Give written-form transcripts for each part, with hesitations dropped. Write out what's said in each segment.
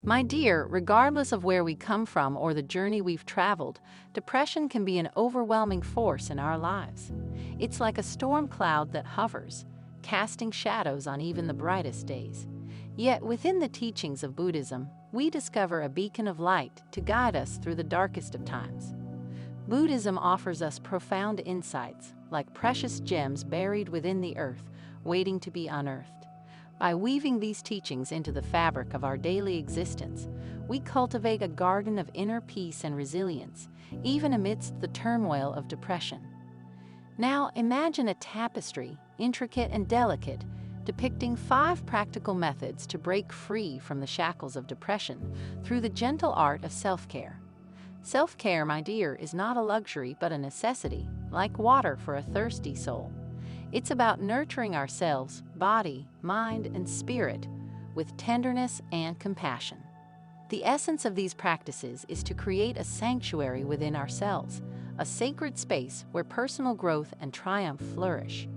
My dear, regardless of where we come from or the journey we've traveled, depression can be an overwhelming force in our lives. It's like a storm cloud that hovers, casting shadows on even the brightest days. Yet within the teachings of Buddhism, we discover a beacon of light to guide us through the darkest of times. Buddhism offers us profound insights, like precious gems buried within the earth, waiting to be unearthed. By weaving these teachings into the fabric of our daily existence, we cultivate a garden of inner peace and resilience, even amidst the turmoil of depression. Now imagine a tapestry, intricate and delicate, depicting 5 practical methods to break free from the shackles of depression through the gentle art of self-care. Self-care, my dear, is not a luxury but a necessity, like water for a thirsty soul. It's about nurturing ourselves, body, mind, and spirit, with tenderness and compassion. The essence of these practices is to create a sanctuary within ourselves, a sacred space where personal growth and triumph flourish.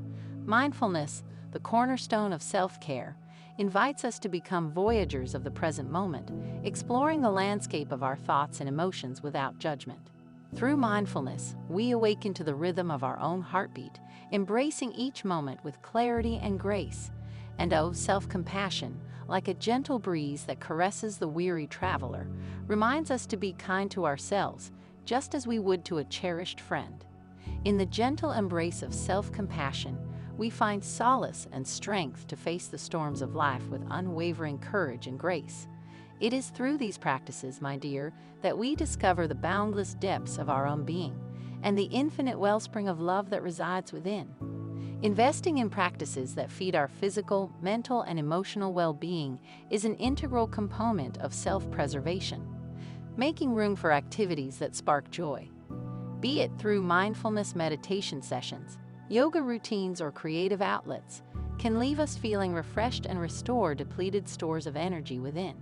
Mindfulness, the cornerstone of self-care, invites us to become voyagers of the present moment, exploring the landscape of our thoughts and emotions without judgment. Through mindfulness, we awaken to the rhythm of our own heartbeat, embracing each moment with clarity and grace. And self-compassion, like a gentle breeze that caresses the weary traveler, reminds us to be kind to ourselves, just as we would to a cherished friend. In the gentle embrace of self-compassion, we find solace and strength to face the storms of life with unwavering courage and grace. It is through these practices, my dear, that we discover the boundless depths of our own being and the infinite wellspring of love that resides within. Investing in practices that feed our physical, mental, and emotional well-being is an integral component of self-preservation. Making room for activities that spark joy, be it through mindfulness meditation sessions, yoga routines, or creative outlets, can leave us feeling refreshed and restore depleted stores of energy within.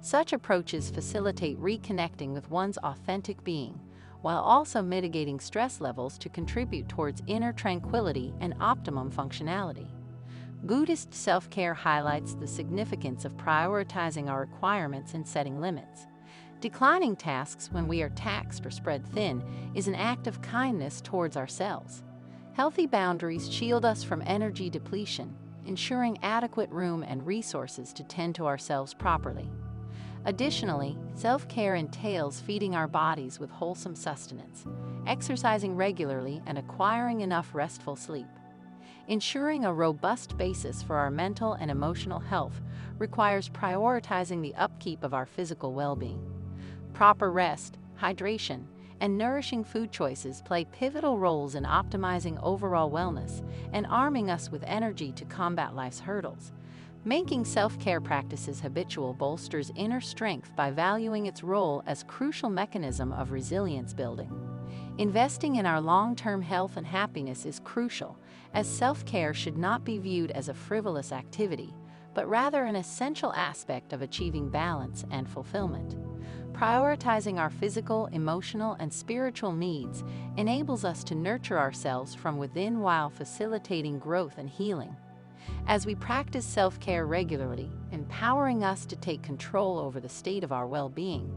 Such approaches facilitate reconnecting with one's authentic being, while also mitigating stress levels to contribute towards inner tranquility and optimum functionality. Buddhist self-care highlights the significance of prioritizing our requirements and setting limits. Declining tasks when we are taxed or spread thin is an act of kindness towards ourselves. Healthy boundaries shield us from energy depletion, ensuring adequate room and resources to tend to ourselves properly. Additionally, self-care entails feeding our bodies with wholesome sustenance, exercising regularly, and acquiring enough restful sleep. Ensuring a robust basis for our mental and emotional health requires prioritizing the upkeep of our physical well-being. Proper rest, hydration, and nourishing food choices play pivotal roles in optimizing overall wellness and arming us with energy to combat life's hurdles. Making self-care practices habitual bolsters inner strength by valuing its role as a crucial mechanism of resilience building. Investing in our long-term health and happiness is crucial, as self-care should not be viewed as a frivolous activity, but rather an essential aspect of achieving balance and fulfillment. Prioritizing our physical, emotional, and spiritual needs enables us to nurture ourselves from within while facilitating growth and healing. As we practice self-care regularly, empowering us to take control over the state of our well-being,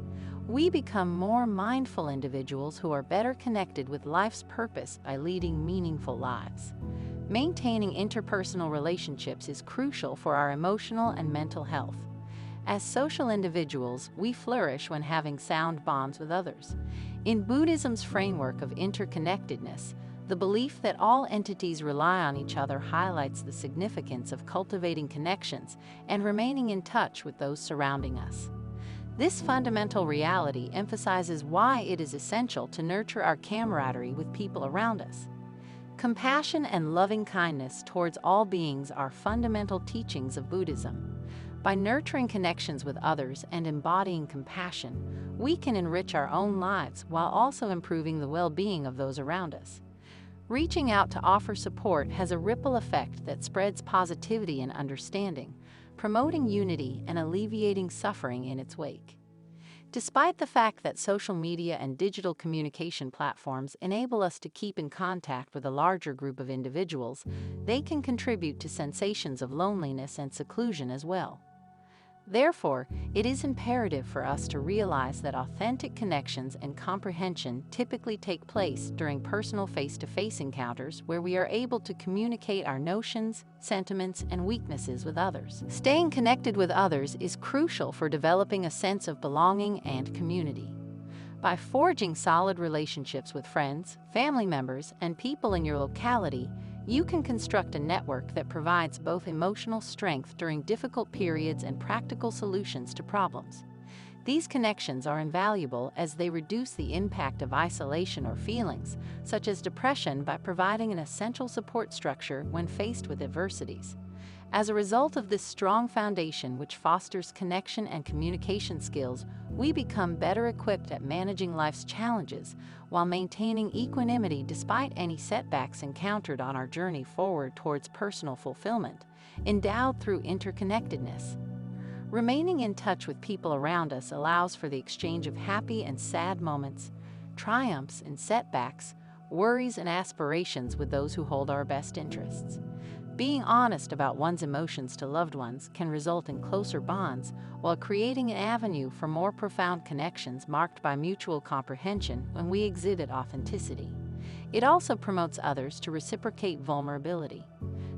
we become more mindful individuals who are better connected with life's purpose by leading meaningful lives. Maintaining interpersonal relationships is crucial for our emotional and mental health. As social individuals, we flourish when having sound bonds with others. In Buddhism's framework of interconnectedness, the belief that all entities rely on each other highlights the significance of cultivating connections and remaining in touch with those surrounding us. This fundamental reality emphasizes why it is essential to nurture our camaraderie with people around us. Compassion and loving kindness towards all beings are fundamental teachings of Buddhism. By nurturing connections with others and embodying compassion, we can enrich our own lives while also improving the well-being of those around us. Reaching out to offer support has a ripple effect that spreads positivity and understanding, promoting unity and alleviating suffering in its wake. Despite the fact that social media and digital communication platforms enable us to keep in contact with a larger group of individuals, they can contribute to sensations of loneliness and seclusion as well. Therefore, it is imperative for us to realize that authentic connections and comprehension typically take place during personal face-to-face encounters where we are able to communicate our notions, sentiments, and weaknesses with others. Staying connected with others is crucial for developing a sense of belonging and community. By forging solid relationships with friends, family members, and people in your locality, you can construct a network that provides both emotional strength during difficult periods and practical solutions to problems. These connections are invaluable as they reduce the impact of isolation or feelings, such as depression, by providing an essential support structure when faced with adversities. As a result of this strong foundation, which fosters connection and communication skills, we become better equipped at managing life's challenges while maintaining equanimity despite any setbacks encountered on our journey forward towards personal fulfillment, endowed through interconnectedness. Remaining in touch with people around us allows for the exchange of happy and sad moments, triumphs and setbacks, worries and aspirations with those who hold our best interests. Being honest about one's emotions to loved ones can result in closer bonds while creating an avenue for more profound connections marked by mutual comprehension when we exhibit authenticity. It also promotes others to reciprocate vulnerability.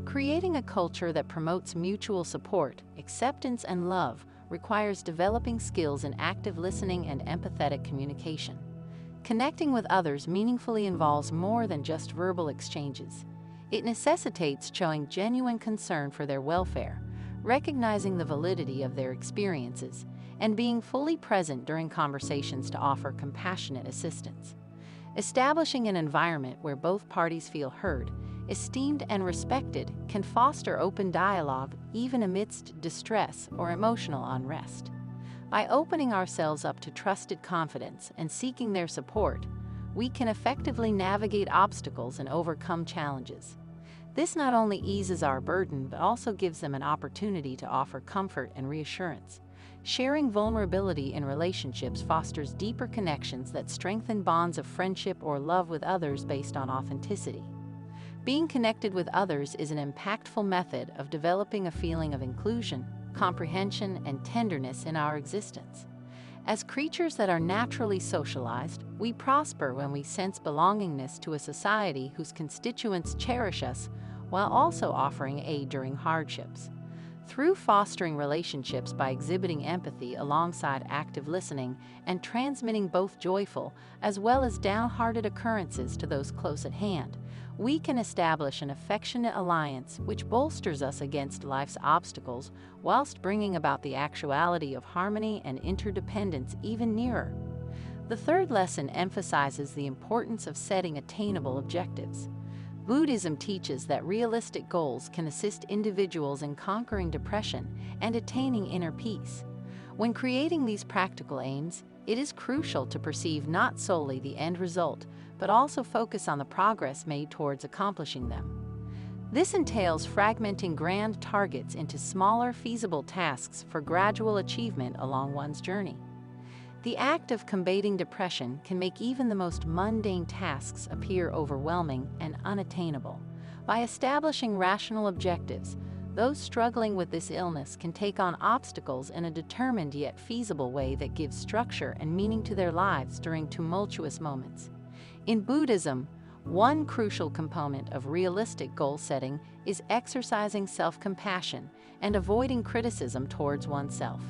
Creating a culture that promotes mutual support, acceptance, and love requires developing skills in active listening and empathetic communication. Connecting with others meaningfully involves more than just verbal exchanges. It necessitates showing genuine concern for their welfare, recognizing the validity of their experiences, and being fully present during conversations to offer compassionate assistance. Establishing an environment where both parties feel heard, esteemed, and respected can foster open dialogue even amidst distress or emotional unrest. By opening ourselves up to trusted confidence and seeking their support, we can effectively navigate obstacles and overcome challenges. This not only eases our burden but also gives them an opportunity to offer comfort and reassurance. Sharing vulnerability in relationships fosters deeper connections that strengthen bonds of friendship or love with others based on authenticity. Being connected with others is an impactful method of developing a feeling of inclusion, comprehension, and tenderness in our existence. As creatures that are naturally socialized, we prosper when we sense belongingness to a society whose constituents cherish us while also offering aid during hardships. Through fostering relationships by exhibiting empathy alongside active listening and transmitting both joyful as well as downhearted occurrences to those close at hand, we can establish an affectionate alliance which bolsters us against life's obstacles whilst bringing about the actuality of harmony and interdependence even nearer. The third lesson emphasizes the importance of setting attainable objectives. Buddhism teaches that realistic goals can assist individuals in conquering depression and attaining inner peace. When creating these practical aims, it is crucial to perceive not solely the end result, but also focus on the progress made towards accomplishing them. This entails fragmenting grand targets into smaller, feasible tasks for gradual achievement along one's journey. The act of combating depression can make even the most mundane tasks appear overwhelming and unattainable. By establishing rational objectives, those struggling with this illness can take on obstacles in a determined yet feasible way that gives structure and meaning to their lives during tumultuous moments. In Buddhism, one crucial component of realistic goal setting is exercising self-compassion and avoiding criticism towards oneself.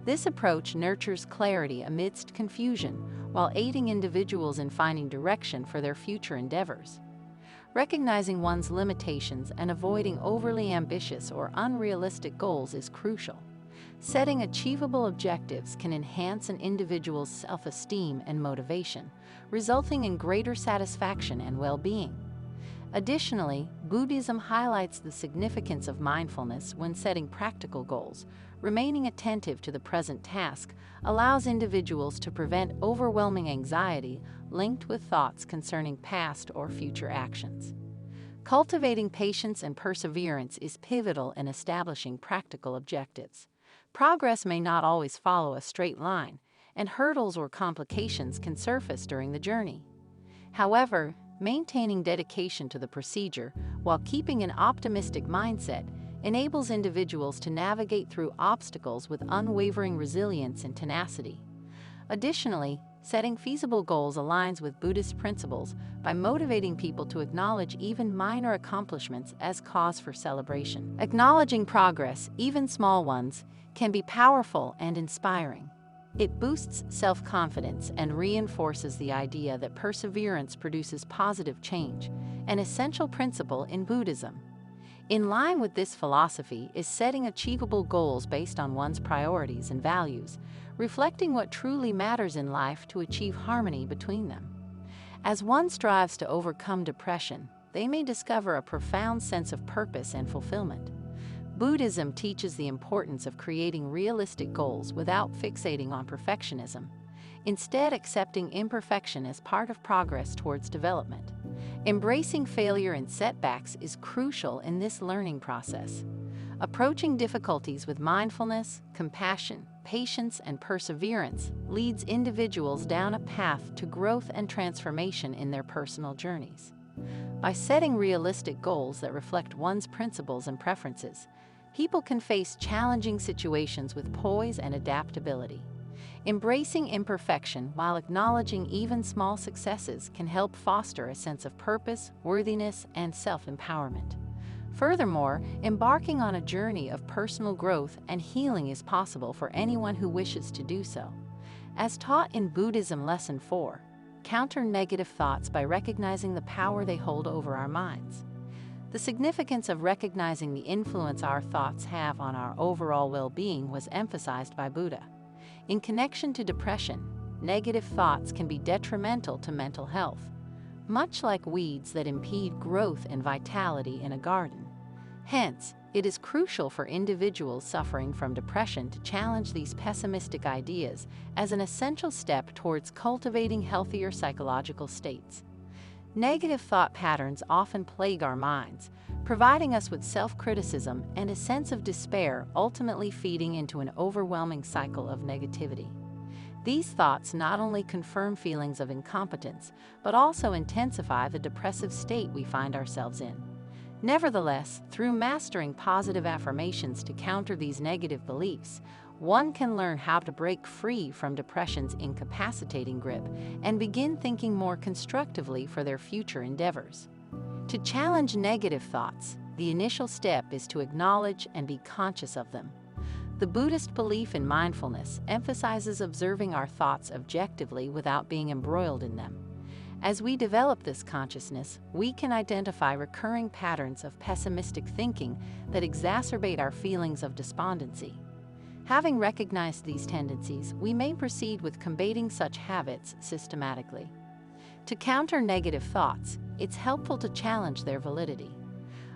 This approach nurtures clarity amidst confusion while aiding individuals in finding direction for their future endeavors. Recognizing one's limitations and avoiding overly ambitious or unrealistic goals is crucial. Setting achievable objectives can enhance an individual's self-esteem and motivation, resulting in greater satisfaction and well-being. Additionally, Buddhism highlights the significance of mindfulness when setting practical goals. Remaining attentive to the present task allows individuals to prevent overwhelming anxiety linked with thoughts concerning past or future actions. Cultivating patience and perseverance is pivotal in establishing practical objectives. Progress may not always follow a straight line, and hurdles or complications can surface during the journey. However, maintaining dedication to the procedure while keeping an optimistic mindset enables individuals to navigate through obstacles with unwavering resilience and tenacity. Additionally, setting feasible goals aligns with Buddhist principles by motivating people to acknowledge even minor accomplishments as cause for celebration. Acknowledging progress, even small ones, can be powerful and inspiring. It boosts self-confidence and reinforces the idea that perseverance produces positive change, an essential principle in Buddhism. In line with this philosophy is setting achievable goals based on one's priorities and values, reflecting what truly matters in life to achieve harmony between them. As one strives to overcome depression, they may discover a profound sense of purpose and fulfillment. Buddhism teaches the importance of creating realistic goals without fixating on perfectionism, instead accepting imperfection as part of progress towards development. Embracing failure and setbacks is crucial in this learning process. Approaching difficulties with mindfulness, compassion, patience, and perseverance leads individuals down a path to growth and transformation in their personal journeys. By setting realistic goals that reflect one's principles and preferences, people can face challenging situations with poise and adaptability. Embracing imperfection while acknowledging even small successes can help foster a sense of purpose, worthiness, and self-empowerment. Furthermore, embarking on a journey of personal growth and healing is possible for anyone who wishes to do so. As taught in Buddhism Lesson 4, counter negative thoughts by recognizing the power they hold over our minds. The significance of recognizing the influence our thoughts have on our overall well-being was emphasized by Buddha. In connection to depression, negative thoughts can be detrimental to mental health, much like weeds that impede growth and vitality in a garden. Hence, it is crucial for individuals suffering from depression to challenge these pessimistic ideas as an essential step towards cultivating healthier psychological states. Negative thought patterns often plague our minds, providing us with self-criticism and a sense of despair, ultimately feeding into an overwhelming cycle of negativity. These thoughts not only confirm feelings of incompetence, but also intensify the depressive state we find ourselves in. Nevertheless, through mastering positive affirmations to counter these negative beliefs, one can learn how to break free from depression's incapacitating grip and begin thinking more constructively for their future endeavors. To challenge negative thoughts, the initial step is to acknowledge and be conscious of them. The Buddhist belief in mindfulness emphasizes observing our thoughts objectively without being embroiled in them. As we develop this consciousness, we can identify recurring patterns of pessimistic thinking that exacerbate our feelings of despondency. Having recognized these tendencies, we may proceed with combating such habits systematically. To counter negative thoughts, it's helpful to challenge their validity.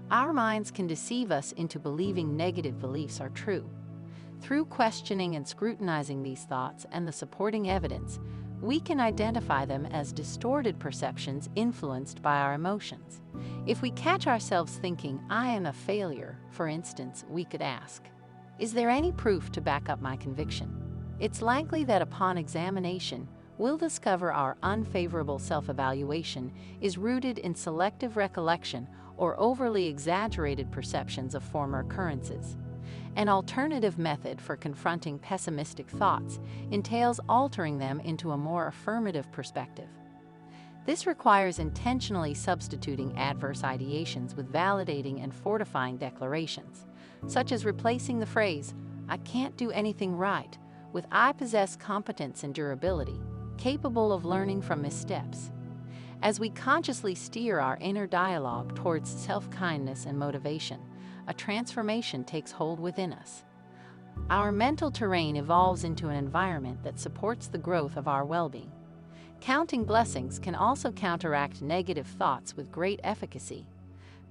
Our minds can deceive us into believing negative beliefs are true. Through questioning and scrutinizing these thoughts and the supporting evidence, we can identify them as distorted perceptions influenced by our emotions. If we catch ourselves thinking, "I am a failure," for instance, we could ask, "Is there any proof to back up my conviction?" It's likely that upon examination, we'll discover our unfavorable self-evaluation is rooted in selective recollection or overly exaggerated perceptions of former occurrences. An alternative method for confronting pessimistic thoughts entails altering them into a more affirmative perspective. This requires intentionally substituting adverse ideations with validating and fortifying declarations, such as replacing the phrase, "I can't do anything right," with "I possess competence and durability, capable of learning from missteps." As we consciously steer our inner dialogue towards self-kindness and motivation, a transformation takes hold within us. Our mental terrain evolves into an environment that supports the growth of our well-being. Counting blessings can also counteract negative thoughts with great efficacy.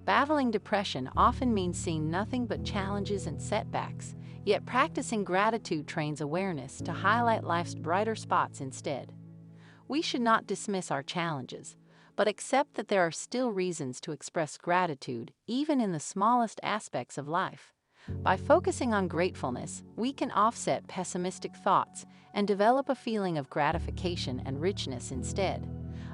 Battling depression often means seeing nothing but challenges and setbacks, yet practicing gratitude trains awareness to highlight life's brighter spots instead. We should not dismiss our challenges, but accept that there are still reasons to express gratitude, even in the smallest aspects of life. By focusing on gratefulness, we can offset pessimistic thoughts and develop a feeling of gratification and richness instead.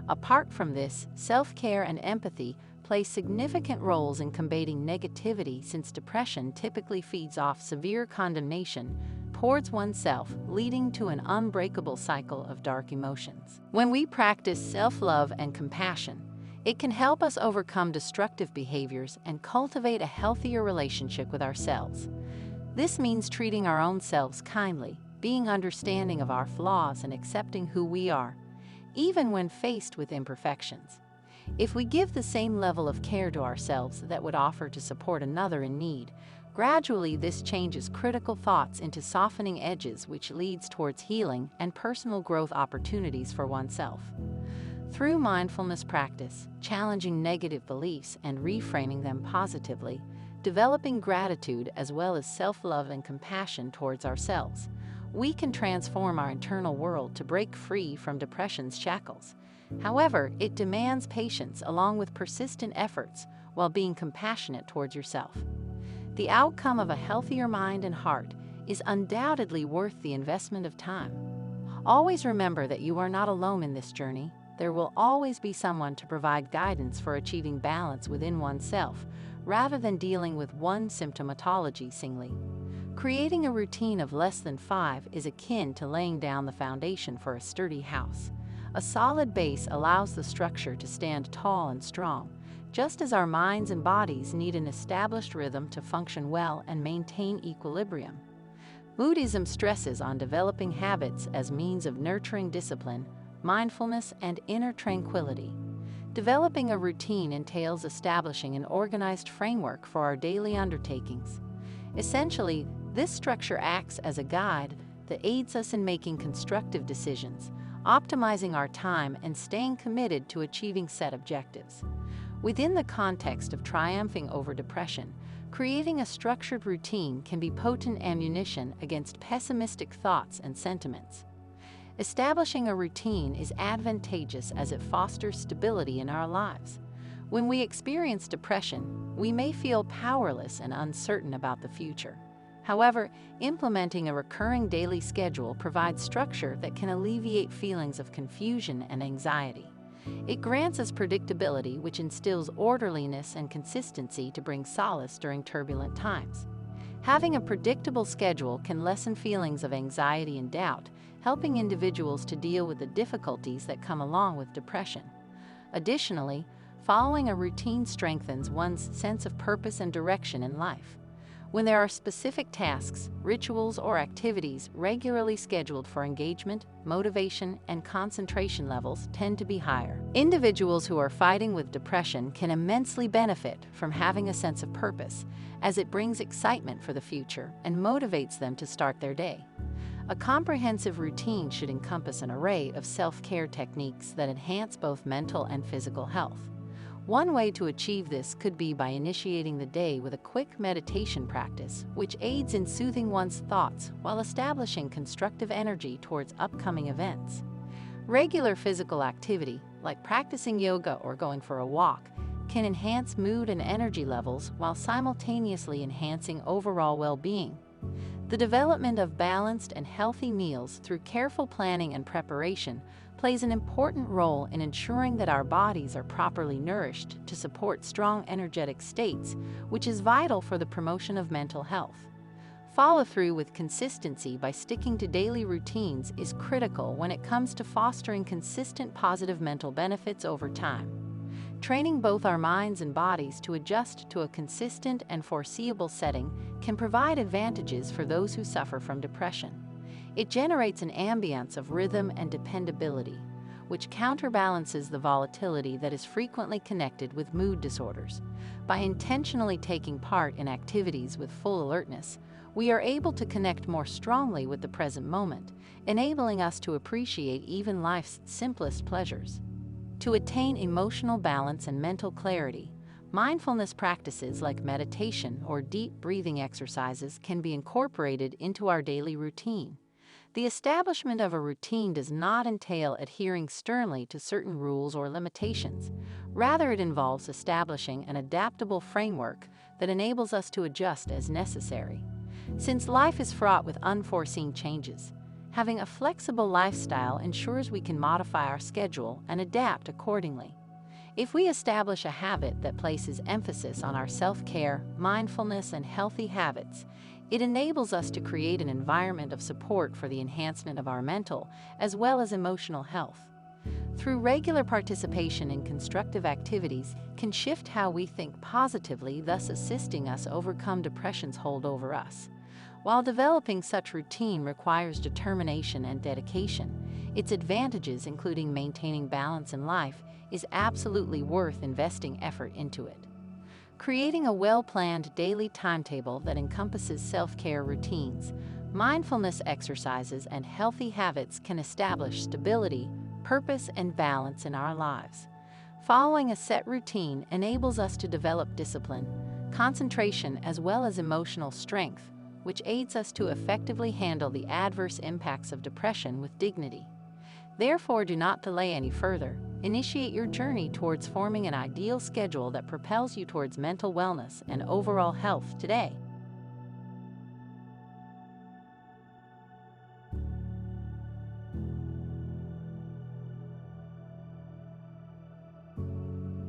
Apart from this, self-care and empathy play significant roles in combating negativity, since depression typically feeds off severe condemnation towards oneself, leading to an unbreakable cycle of dark emotions. When we practice self-love and compassion, it can help us overcome destructive behaviors and cultivate a healthier relationship with ourselves. This means treating our own selves kindly, being understanding of our flaws, and accepting who we are, even when faced with imperfections. If we give the same level of care to ourselves that would offer to support another in need, gradually this changes critical thoughts into softening edges, which leads towards healing and personal growth opportunities for oneself. Through mindfulness practice, challenging negative beliefs and reframing them positively, developing gratitude as well as self-love and compassion towards ourselves, we can transform our internal world to break free from depression's shackles. However, it demands patience along with persistent efforts while being compassionate towards yourself. The outcome of a healthier mind and heart is undoubtedly worth the investment of time. Always remember that you are not alone in this journey. There will always be someone to provide guidance for achieving balance within oneself, rather than dealing with one symptomatology singly. Creating a routine of less than 5 is akin to laying down the foundation for a sturdy house. A solid base allows the structure to stand tall and strong, just as our minds and bodies need an established rhythm to function well and maintain equilibrium. Buddhism stresses on developing habits as means of nurturing discipline, mindfulness, and inner tranquility. Developing a routine entails establishing an organized framework for our daily undertakings. Essentially, this structure acts as a guide that aids us in making constructive decisions, optimizing our time, and staying committed to achieving set objectives. Within the context of triumphing over depression, creating a structured routine can be potent ammunition against pessimistic thoughts and sentiments. Establishing a routine is advantageous as it fosters stability in our lives. When we experience depression, we may feel powerless and uncertain about the future. However, implementing a recurring daily schedule provides structure that can alleviate feelings of confusion and anxiety. It grants us predictability, which instills orderliness and consistency to bring solace during turbulent times. Having a predictable schedule can lessen feelings of anxiety and doubt, helping individuals to deal with the difficulties that come along with depression. Additionally, following a routine strengthens one's sense of purpose and direction in life. When there are specific tasks, rituals, or activities regularly scheduled for engagement, motivation, and concentration levels tend to be higher. Individuals who are fighting with depression can immensely benefit from having a sense of purpose, as it brings excitement for the future and motivates them to start their day. A comprehensive routine should encompass an array of self-care techniques that enhance both mental and physical health. One way to achieve this could be by initiating the day with a quick meditation practice, which aids in soothing one's thoughts while establishing constructive energy towards upcoming events. Regular physical activity, like practicing yoga or going for a walk, can enhance mood and energy levels while simultaneously enhancing overall well-being. The development of balanced and healthy meals through careful planning and preparation plays an important role in ensuring that our bodies are properly nourished to support strong energetic states, which is vital for the promotion of mental health. Follow-through with consistency by sticking to daily routines is critical when it comes to fostering consistent positive mental benefits over time. Training both our minds and bodies to adjust to a consistent and foreseeable setting can provide advantages for those who suffer from depression. It generates an ambience of rhythm and dependability, which counterbalances the volatility that is frequently connected with mood disorders. By intentionally taking part in activities with full alertness, we are able to connect more strongly with the present moment, enabling us to appreciate even life's simplest pleasures. To attain emotional balance and mental clarity, mindfulness practices like meditation or deep breathing exercises can be incorporated into our daily routine. The establishment of a routine does not entail adhering sternly to certain rules or limitations. Rather, it involves establishing an adaptable framework that enables us to adjust as necessary. Since life is fraught with unforeseen changes, having a flexible lifestyle ensures we can modify our schedule and adapt accordingly. If we establish a habit that places emphasis on our self-care, mindfulness, and healthy habits, it enables us to create an environment of support for the enhancement of our mental as well as emotional health. Through regular participation in constructive activities can shift how we think positively, thus assisting us overcome depression's hold over us. While developing such routine requires determination and dedication, its advantages, including maintaining balance in life, is absolutely worth investing effort into it. Creating a well-planned daily timetable that encompasses self-care routines, mindfulness exercises, and healthy habits can establish stability, purpose, and balance in our lives. Following a set routine enables us to develop discipline, concentration, as well as emotional strength, which aids us to effectively handle the adverse impacts of depression with dignity. Therefore, do not delay any further. Initiate your journey towards forming an ideal schedule that propels you towards mental wellness and overall health today.